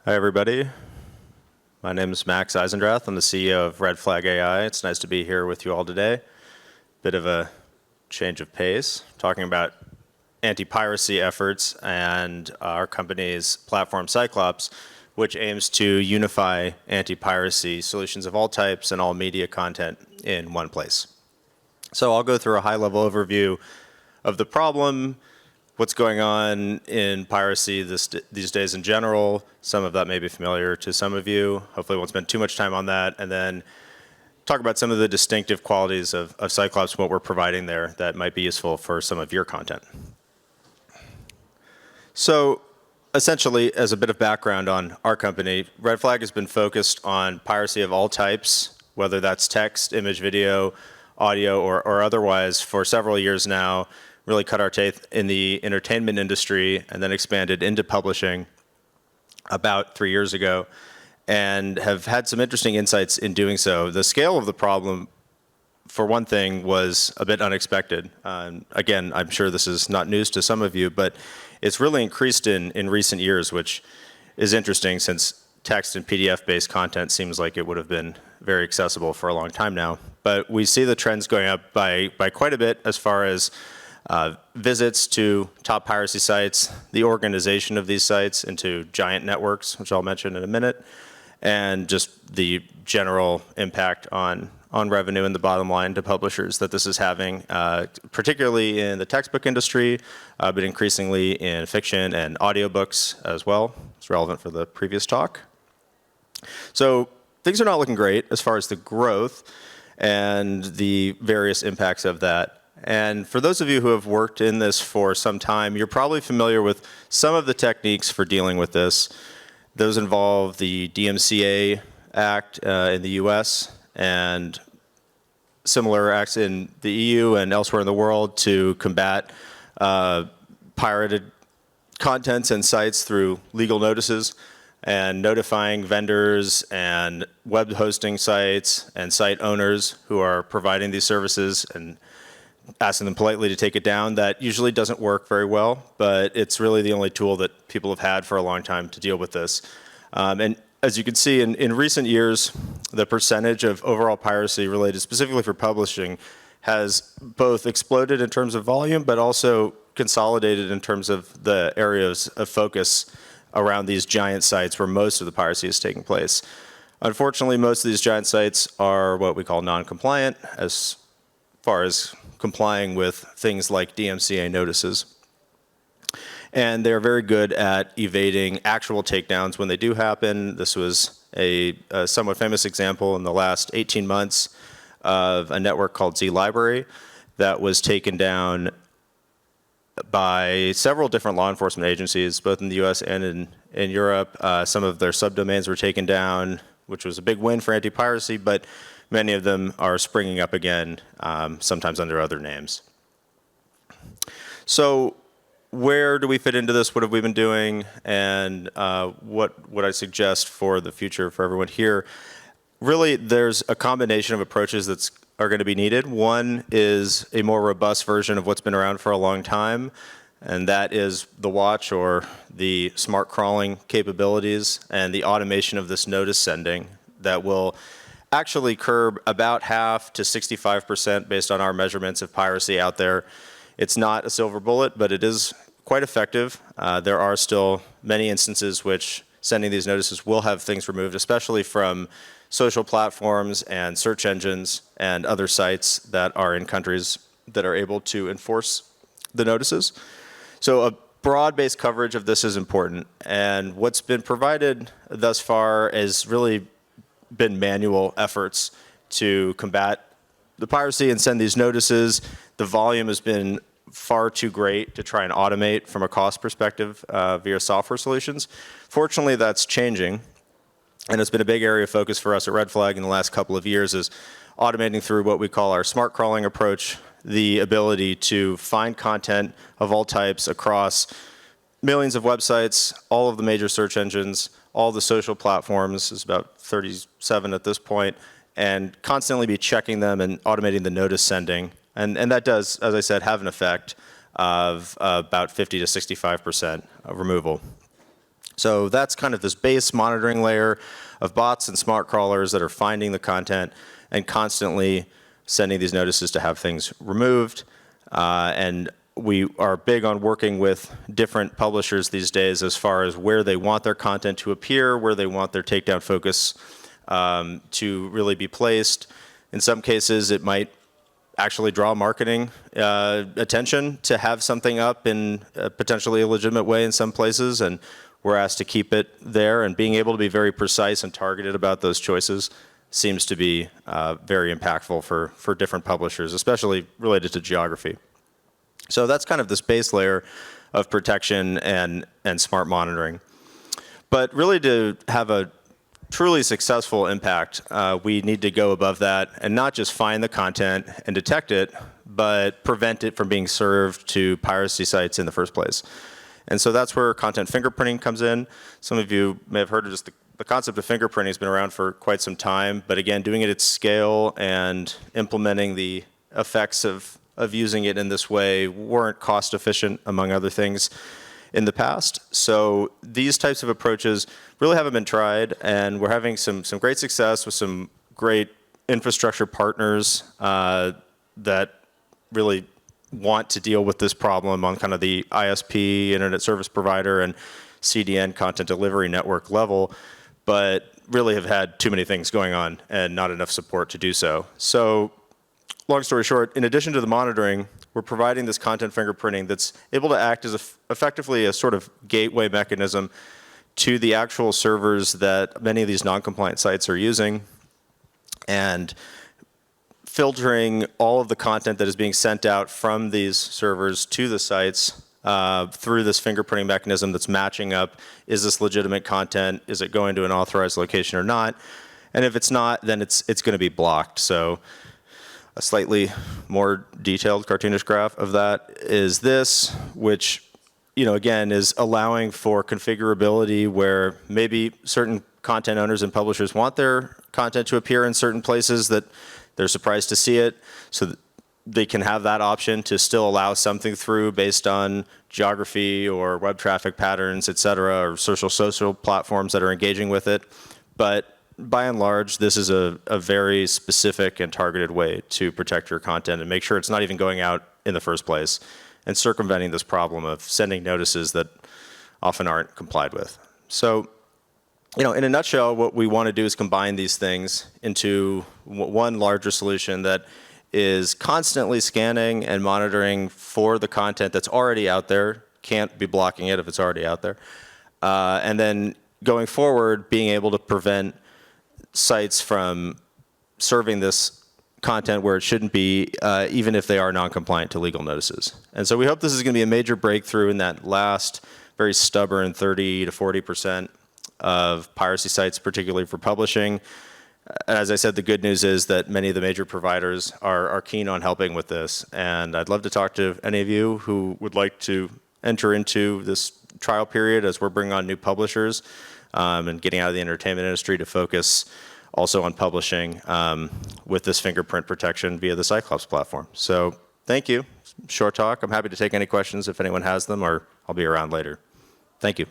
Hi, everybody. My name is Max Eisendrath. I'm the CEO of Red Flag AI. It's nice to be here with you all today. Bit of a change of pace, talking about anti-piracy efforts and our company's platform, Cyclops, which aims to unify anti-piracy solutions of all types and all media content in one place. So I'll go through a high-level overview of the problem, what's going on in piracy these days in general. Some of that may be familiar to some of you. Hopefully I won't spend too much time on that. And then talk about some of the distinctive qualities of Cyclops, what we're providing there that might be useful for some of your content. So essentially, as a bit of background on our company, Red Flag has been focused on piracy of all types, whether that's text, image, video, audio, or otherwise, for several years now. Really cut our teeth in the entertainment industry and then expanded into publishing about 3 years ago, and have had some interesting insights in doing so. The scale of the problem, for one thing, was a bit unexpected. Again, I'm sure this is not news to some of you, but it's really increased in recent years, which is interesting since text and PDF-based content seems like it would have been very accessible for a long time now. But we see the trends going up by quite a bit as far as visits to top piracy sites, the organization of these sites into giant networks, which I'll mention in a minute, and just the general impact on revenue and the bottom line to publishers that this is having, particularly in the textbook industry, but increasingly in fiction and audiobooks as well. It's relevant for the previous talk. So things are not looking great as far as the growth and the various impacts of that. And for those of you who have worked in this for some time, you're probably familiar with some of the techniques for dealing with this. Those involve the DMCA Act in the US and similar acts in the EU and elsewhere in the world to combat pirated contents and sites through legal notices and notifying vendors and web hosting sites and site owners who are providing these services and asking them politely to take it down. That usually doesn't work very well, but it's really the only tool that people have had for a long time to deal with this. And as you can see, in recent years, the percentage of overall piracy related specifically for publishing has both exploded in terms of volume, but also consolidated in terms of the areas of focus around these giant sites where most of the piracy is taking place. Unfortunately, most of these giant sites are what we call non-compliant as far as complying with things like DMCA notices. And they're very good at evading actual takedowns when they do happen. This was a somewhat famous example in the last 18 months of a network called Z Library that was taken down by several different law enforcement agencies, both in the US and in Europe. Some of their subdomains were taken down, which was a big win for anti-piracy, but many of them are springing up again, sometimes under other names. So where do we fit into this? What have we been doing? And what would I suggest for the future for everyone here? Really, there's a combination of approaches that are going to be needed. One is a more robust version of what's been around for a long time, and that is the watch or the smart crawling capabilities and the automation of this notice sending that will actually curb about half to 65% based on our measurements of piracy out there. It's not a silver bullet, but it is quite effective. There are still many instances which sending these notices will have things removed, especially from social platforms and search engines and other sites that are in countries that are able to enforce the notices. So a broad-based coverage of this is important. And what's been provided thus far is really been manual efforts to combat the piracy and send these notices. The volume has been far too great to try and automate from a cost perspective via software solutions. Fortunately, that's changing, and it's been a big area of focus for us at Red Flag in the last couple of years is automating through what we call our smart crawling approach, the ability to find content of all types across millions of websites, all of the major search engines, all the social platforms, is about 37 at this point, and constantly be checking them and automating the notice sending. And that does, as I said, have an effect of about 50 to 65% removal. So that's kind of this base monitoring layer of bots and smart crawlers that are finding the content and constantly sending these notices to have things removed. And we are big on working with different publishers these days as far as where they want their content to appear, where they want their takedown focus to really be placed. In some cases, it might actually draw marketing attention to have something up in a potentially illegitimate way in some places, and we're asked to keep it there. And being able to be very precise and targeted about those choices seems to be very impactful for different publishers, especially related to geography. So that's kind of this base layer of protection and smart monitoring. But really, to have a truly successful impact, we need to go above that and not just find the content and detect it, but prevent it from being served to piracy sites in the first place. And so that's where content fingerprinting comes in. Some of you may have heard of just the concept of fingerprinting has been around for quite some time, but again, doing it at scale and implementing the effects of using it in this way weren't cost efficient, among other things, in the past. So these types of approaches really haven't been tried, and we're having some great success with some great infrastructure partners that really want to deal with this problem on kind of the ISP, internet service provider, and CDN, content delivery network level, but really have had too many things going on and not enough support to do so. So long story short, in addition to the monitoring, we're providing this content fingerprinting that's able to act as effectively a sort of gateway mechanism to the actual servers that many of these non-compliant sites are using, and filtering all of the content that is being sent out from these servers to the sites through this fingerprinting mechanism that's matching up, is this legitimate content, is it going to an authorized location or not, and if it's not, then it's going to be blocked. So a slightly more detailed cartoonish graph of that is this, which, you know, again, is allowing for configurability where maybe certain content owners and publishers want their content to appear in certain places that they're surprised to see it, so that they can have that option to still allow something through based on geography or web traffic patterns, et cetera, or social platforms that are engaging with it. But by and large, this is a very specific and targeted way to protect your content and make sure it's not even going out in the first place, and circumventing this problem of sending notices that often aren't complied with. So, you know, in a nutshell, what we want to do is combine these things into one larger solution that is constantly scanning and monitoring for the content that's already out there, can't be blocking it if it's already out there, and then going forward, being able to prevent sites from serving this content where it shouldn't be, even if they are non-compliant to legal notices. And so we hope this is going to be a major breakthrough in that last very stubborn 30 to 40% of piracy sites, particularly for publishing. As I said, the good news is that many of the major providers are keen on helping with this. And I'd love to talk to any of you who would like to enter into this trial period as we're bringing on new publishers and getting out of the entertainment industry to focus also on publishing with this fingerprint protection via the Cyclops platform. So thank you. Short talk. I'm happy to take any questions if anyone has them, or I'll be around later. Thank you.